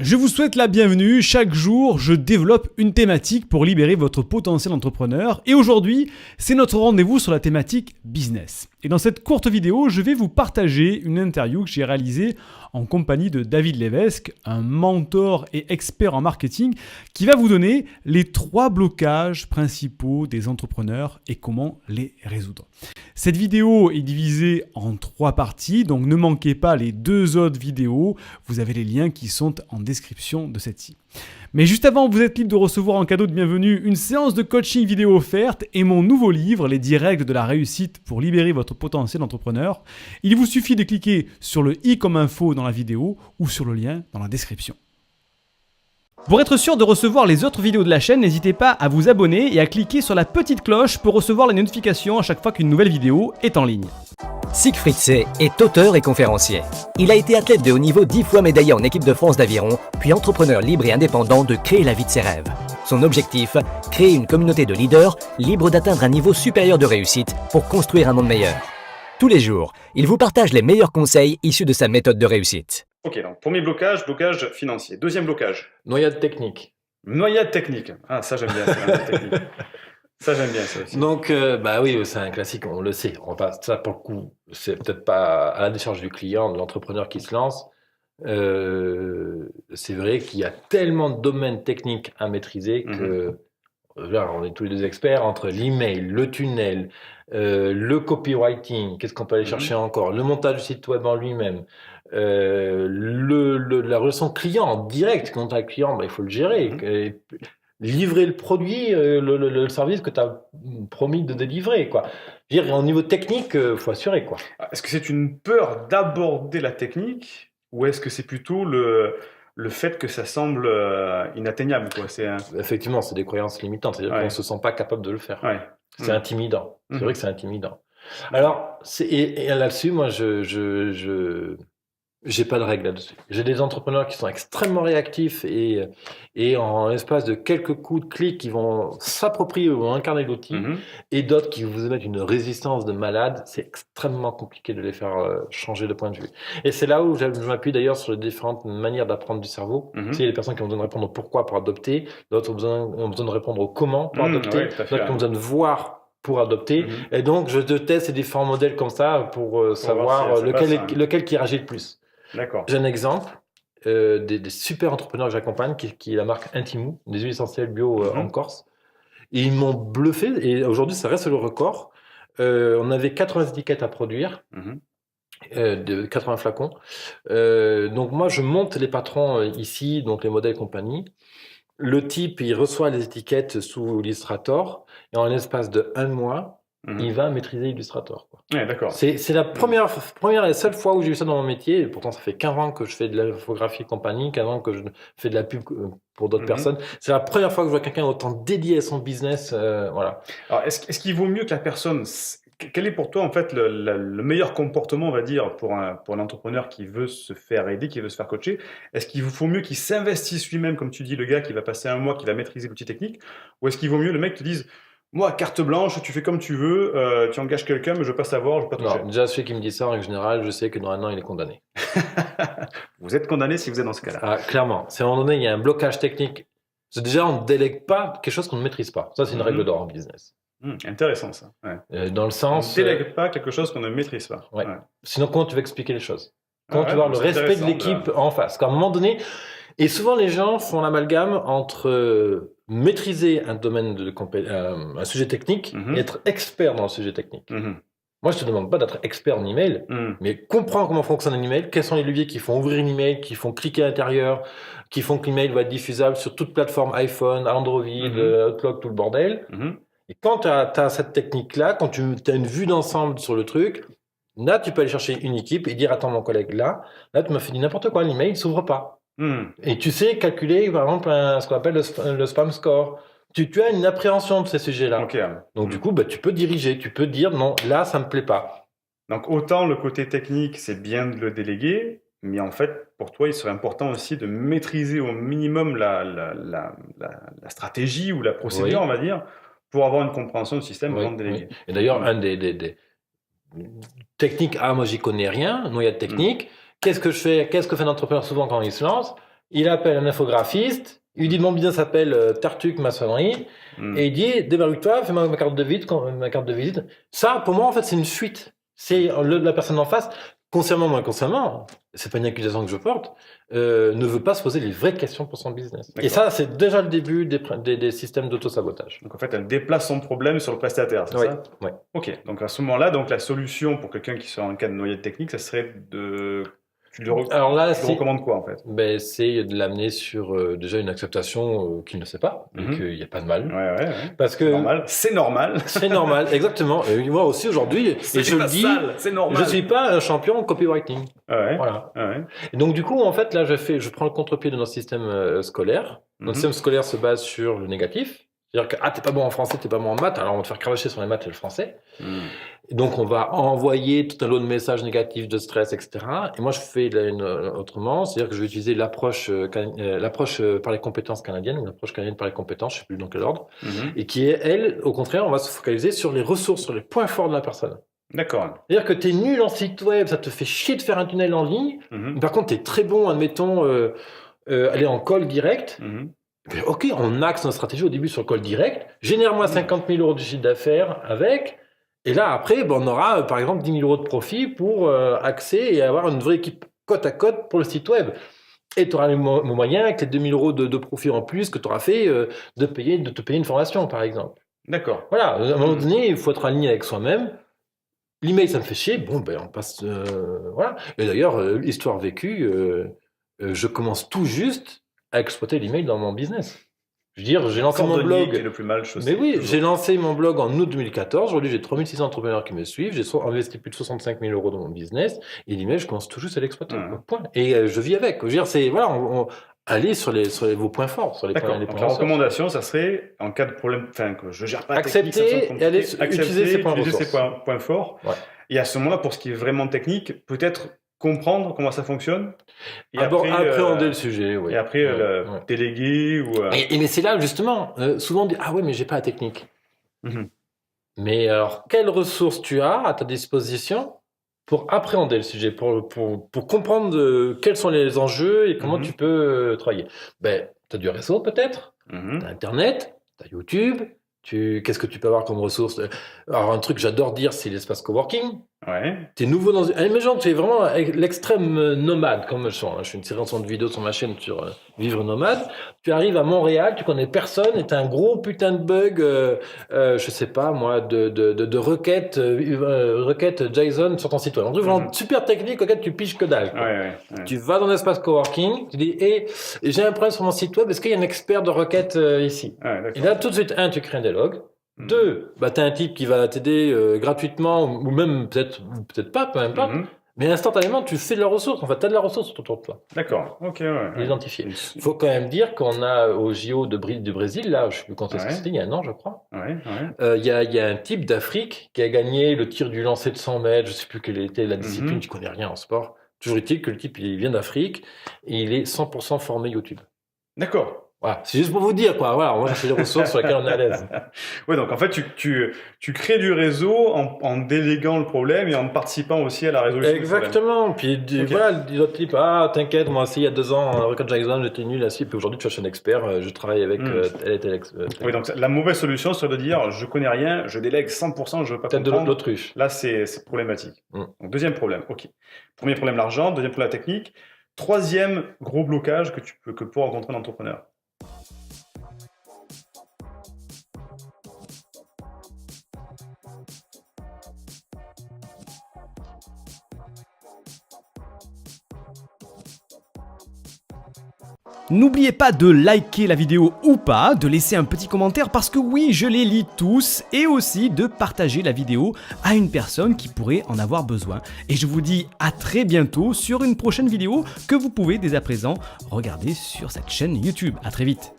Je vous souhaite la bienvenue. Chaque jour, je développe une thématique pour libérer votre potentiel entrepreneur. Et aujourd'hui, c'est notre rendez-vous sur la thématique business. Et dans cette courte vidéo, je vais vous partager une interview que j'ai réalisée en compagnie de David Levesque, un mentor et expert en marketing, qui va vous donner les 3 blocages principaux des entrepreneurs et comment les résoudre. Cette vidéo est divisée en 3 parties, donc ne manquez pas les 2 autres vidéos. Vous avez les liens qui sont en description de celle-ci. Mais juste avant, vous êtes libre de recevoir en cadeau de bienvenue une séance de coaching vidéo offerte et mon nouveau livre, Les 10 règles de la réussite pour libérer votre potentiel entrepreneur. Il vous suffit de cliquer sur le i comme info dans la vidéo ou sur le lien dans la description. Pour être sûr de recevoir les autres vidéos de la chaîne, n'hésitez pas à vous abonner et à cliquer sur la petite cloche pour recevoir les notifications à chaque fois qu'une nouvelle vidéo est en ligne. Siegfried Sey est auteur et conférencier. Il a été athlète de haut niveau 10 fois médaillé en équipe de France d'aviron, puis entrepreneur libre et indépendant de créer la vie de ses rêves. Son objectif, créer une communauté de leaders libres d'atteindre un niveau supérieur de réussite pour construire un monde meilleur. Tous les jours, il vous partage les meilleurs conseils issus de sa méthode de réussite. Ok, donc premier blocage financier. Deuxième blocage. Noyade technique. Noyade technique. Ah, ça j'aime bien, ça, noyade technique. Ça j'aime bien, ça aussi. Donc, bah oui, c'est un classique, on le sait. Ça, pour le coup, c'est peut-être pas à la décharge du client, de l'entrepreneur qui se lance. C'est vrai qu'il y a tellement de domaines techniques à maîtriser que là, on est tous les deux experts entre l'email, le tunnel, le copywriting, qu'est-ce qu'on peut aller chercher encore, le montage du site web en lui-même, la relation client en direct, quand tu as le client, bah, il faut le gérer. Et livrer le produit, le service que tu as promis de délivrer, quoi. Je veux dire, au niveau technique, faut assurer, quoi. Est-ce que c'est une peur d'aborder la technique ou est-ce que c'est plutôt le fait que ça semble inatteignable, quoi? Effectivement, c'est des croyances limitantes, c'est-à-dire qu'on ne se sent pas capable de le faire. Ouais. C'est intimidant. C'est vrai que c'est intimidant. Alors, et là-dessus, moi, j'ai pas de règle là-dessus. J'ai des entrepreneurs qui sont extrêmement réactifs et en l'espace de quelques coups de clic, qui vont s'approprier ou vont incarner l'outil, et d'autres qui vous mettent une résistance de malade. C'est extrêmement compliqué de les faire changer de point de vue. Et c'est là où je m'appuie d'ailleurs sur les différentes manières d'apprendre du cerveau. Tu sais, il y a des personnes qui ont besoin de répondre au pourquoi pour adopter, d'autres ont besoin de répondre au comment pour adopter, d'autres qui ont besoin de voir pour adopter. Et donc, je teste ces différents modèles comme ça pour savoir lequel qui réagit le plus. D'accord. J'ai un exemple des super entrepreneurs que j'accompagne, qui est la marque Intimou, des huiles essentielles bio en Corse. Et ils m'ont bluffé, et aujourd'hui ça reste le record. On avait 80 étiquettes à produire, de 80 flacons. Donc moi je monte les patrons ici, donc les modèles compagnie. Le type, il reçoit les étiquettes sous Illustrator, et en l'espace de 1 mois, il va maîtriser Illustrator, quoi. Ouais, d'accord. C'est la première et la seule fois où j'ai eu ça dans mon métier. Et pourtant, ça fait 15 ans que je fais de l'infographie compagnie, 15 ans que je fais de la pub pour d'autres personnes. C'est la première fois que je vois quelqu'un autant dédié à son business. Voilà. Alors, est-ce qu'il vaut mieux que la personne... Quel est pour toi, en fait, le meilleur comportement, on va dire, pour un entrepreneur qui veut se faire aider, qui veut se faire coacher? Est-ce qu'il faut mieux qu'il s'investisse lui-même, comme tu dis, le gars qui va passer 1 mois, qui va maîtriser l'outil technique? Ou est-ce qu'il vaut mieux le mec te dise... Moi, carte blanche, tu fais comme tu veux, tu engages quelqu'un, mais je veux pas savoir, je veux pas toucher. Non, déjà, celui qui me dit ça, en général, je sais que dans 1 an, il est condamné. Vous êtes condamné si vous êtes dans ce cas-là. Ah, clairement. C'est à un moment donné, il y a un blocage technique. C'est déjà, on ne délègue pas quelque chose qu'on ne maîtrise pas. Ça, c'est une règle d'or en business. Intéressant, ça. Ouais. Dans le sens... On ne délègue pas quelque chose qu'on ne maîtrise pas. Ouais. Sinon, comment tu vas expliquer les choses? Comment tu vas avoir le respect de l'équipe en face? Qu'à un moment donné... Et souvent, les gens font l'amalgame entre maîtriser un domaine un sujet technique et être expert dans le sujet technique. Moi, je te demande pas d'être expert en email, mais comprendre comment fonctionne un email, quels sont les leviers qui font ouvrir un email, qui font cliquer à l'intérieur, qui font que l'email va être diffusable sur toute plateforme iPhone, Android, Outlook, tout le bordel. Et quand tu as cette technique-là, quand tu as une vue d'ensemble sur le truc, là, tu peux aller chercher une équipe et dire, attends, mon collègue, là, tu m'as fait dire n'importe quoi, l'email ne s'ouvre pas. Et tu sais calculer, par exemple, ce qu'on appelle le spam score. Tu as une appréhension de ces sujets-là. Okay. Donc, du coup, tu peux diriger, tu peux dire, non, là, ça me plaît pas. Donc, autant le côté technique, c'est bien de le déléguer, mais en fait, pour toi, il serait important aussi de maîtriser au minimum la stratégie ou la procédure, on va dire, pour avoir une compréhension du système avant de déléguer. Et d'ailleurs, un des techniques, moi, j'y connais rien, noyade technique. Qu'est-ce que fait un entrepreneur souvent quand il se lance? il appelle un infographiste, il lui dit mon business s'appelle Tartuc maçonnerie, et il dit déverrouille-toi, fais ma carte de visite. Ça, pour moi, en fait, c'est une fuite. C'est la personne en face, consciemment ou inconsciemment, c'est pas une accusation que je porte, ne veut pas se poser les vraies questions pour son business. Et ça, c'est déjà le début des systèmes d'auto-sabotage. Donc en fait, elle déplace son problème sur le prestataire, c'est ça? Oui. Ok, donc à ce moment-là, donc la solution pour quelqu'un qui soit en cas de noyade technique, ça serait de... Tu lui recommandes quoi en fait? C'est de l'amener sur déjà une acceptation qu'il ne sait pas, et qu'il n'y a pas de mal. Ouais. Parce que c'est normal. C'est normal, exactement. Et moi aussi aujourd'hui, et je le dis, c'est normal. Je suis pas un champion en copywriting. Voilà. Et donc du coup, en fait, là, je prends le contre-pied de notre système scolaire. Notre système scolaire se base sur le négatif. C'est-à-dire que t'es pas bon en français, t'es pas bon en maths, alors on va te faire cravacher sur les maths et le français. Et donc on va envoyer tout un lot de messages négatifs, de stress, etc. Et moi je fais autrement, c'est-à-dire que je vais utiliser l'approche par les compétences canadiennes, ou l'approche canadienne par les compétences, je sais plus dans quel ordre, et qui est, elle, au contraire, on va se focaliser sur les ressources, sur les points forts de la personne. D'accord. C'est-à-dire que t'es nul en site web, ça te fait chier de faire un tunnel en ligne, par contre t'es très bon, admettons, aller en call direct. Ok, on axe notre stratégie au début sur le call direct. Génère-moi 50 000 euros de chiffre d'affaires avec. Et là, après, on aura, par exemple, 10 000 euros de profit pour axer et avoir une vraie équipe côte à côte pour le site web. Et tu auras les moyens, avec les 2 000 euros de profit en plus que tu auras fait, de te payer une formation, par exemple. D'accord. Voilà, à un moment donné, il faut être aligné avec soi-même. L'email, ça me fait chier. On passe... voilà. Et d'ailleurs, histoire vécue, je commence tout juste à exploiter l'email dans mon business. Je veux dire, j'ai lancé mon blog. Qui est le plus mal chaussé. Mais oui, j'ai lancé mon blog en août 2014. Aujourd'hui, j'ai 3600 entrepreneurs qui me suivent. J'ai investi plus de 65 000 euros dans mon business. Et l'email, je commence tout juste à l'exploiter. Point. Et je vis avec. Je veux dire, c'est, voilà, aller sur vos points forts. Sur les points, les points la recommandation, ça serait, en cas de problème, enfin, que je gère pas accepter et aller utiliser ses points forts. Ouais. Et à ce moment-là, pour ce qui est vraiment technique, peut-être comprendre comment ça fonctionne et appréhender le sujet, et après déléguer ou mais c'est là justement souvent on dit mais j'ai pas la technique. Mais alors quelles ressources tu as à ta disposition pour appréhender le sujet, pour comprendre quels sont les enjeux et comment tu peux travailler? T'as du réseau peut-être, t'as Internet, t'as YouTube, qu'est-ce que tu peux avoir comme ressources? Alors un truc que j'adore dire, c'est l'espace coworking. T'es nouveau dans imagine que tu es vraiment l'extrême nomade comme je suis. Je fais une série de vidéos sur ma chaîne sur vivre nomade. Tu arrives à Montréal, tu connais personne et t'as un gros putain de bug, je sais pas moi, de requête JSON sur ton site web. Un truc vraiment super technique auquel tu piges que dalle. Tu vas dans l'espace coworking, tu dis j'ai un problème sur mon site web, est-ce qu'il y a un expert de requête ici? Et là tout de suite tu crées un dialogue. 2, t'as un type qui va t'aider gratuitement ou même peut-être pas, peu importe. Mais instantanément, tu fais de la ressource. En fait, t'as de la ressource autour de toi. D'accord. Ok. L'identifier. Il faut quand même dire qu'on a au JO du Brésil, là, je sais plus quand est-ce que c'était, il y a un an, je crois. Il y a un type d'Afrique qui a gagné le tir du lancer de 100 mètres. Je sais plus quelle était la discipline. Tu connais rien en sport. Toujours est-il que le type, il vient d'Afrique et il est 100% formé YouTube. D'accord. Voilà, c'est juste pour vous dire, quoi. Voilà, moi, j'ai des ressources sur lesquelles on est à l'aise. Ouais, donc en fait, tu crées du réseau en déléguant le problème et en participant aussi à la résolution. Exactement. Puis voilà, l'autre type, t'inquiète, moi aussi, il y a 2 ans, en record Jackson, j'étais nul là-dessus, puis aujourd'hui, tu es un expert, je travaille avec tel et tel expert. Oui, donc la mauvaise solution serait de dire, je connais rien, je délègue 100%, je veux pas comprendre. Peut-être de l'autruche. Là, c'est problématique. Donc, deuxième problème, ok. Premier problème, l'argent. Deuxième problème, la technique. Troisième gros blocage que peut rencontrer un entrepreneur. N'oubliez pas de liker la vidéo ou pas, de laisser un petit commentaire parce que oui, je les lis tous, et aussi de partager la vidéo à une personne qui pourrait en avoir besoin. Et je vous dis à très bientôt sur une prochaine vidéo que vous pouvez dès à présent regarder sur cette chaîne YouTube. À très vite.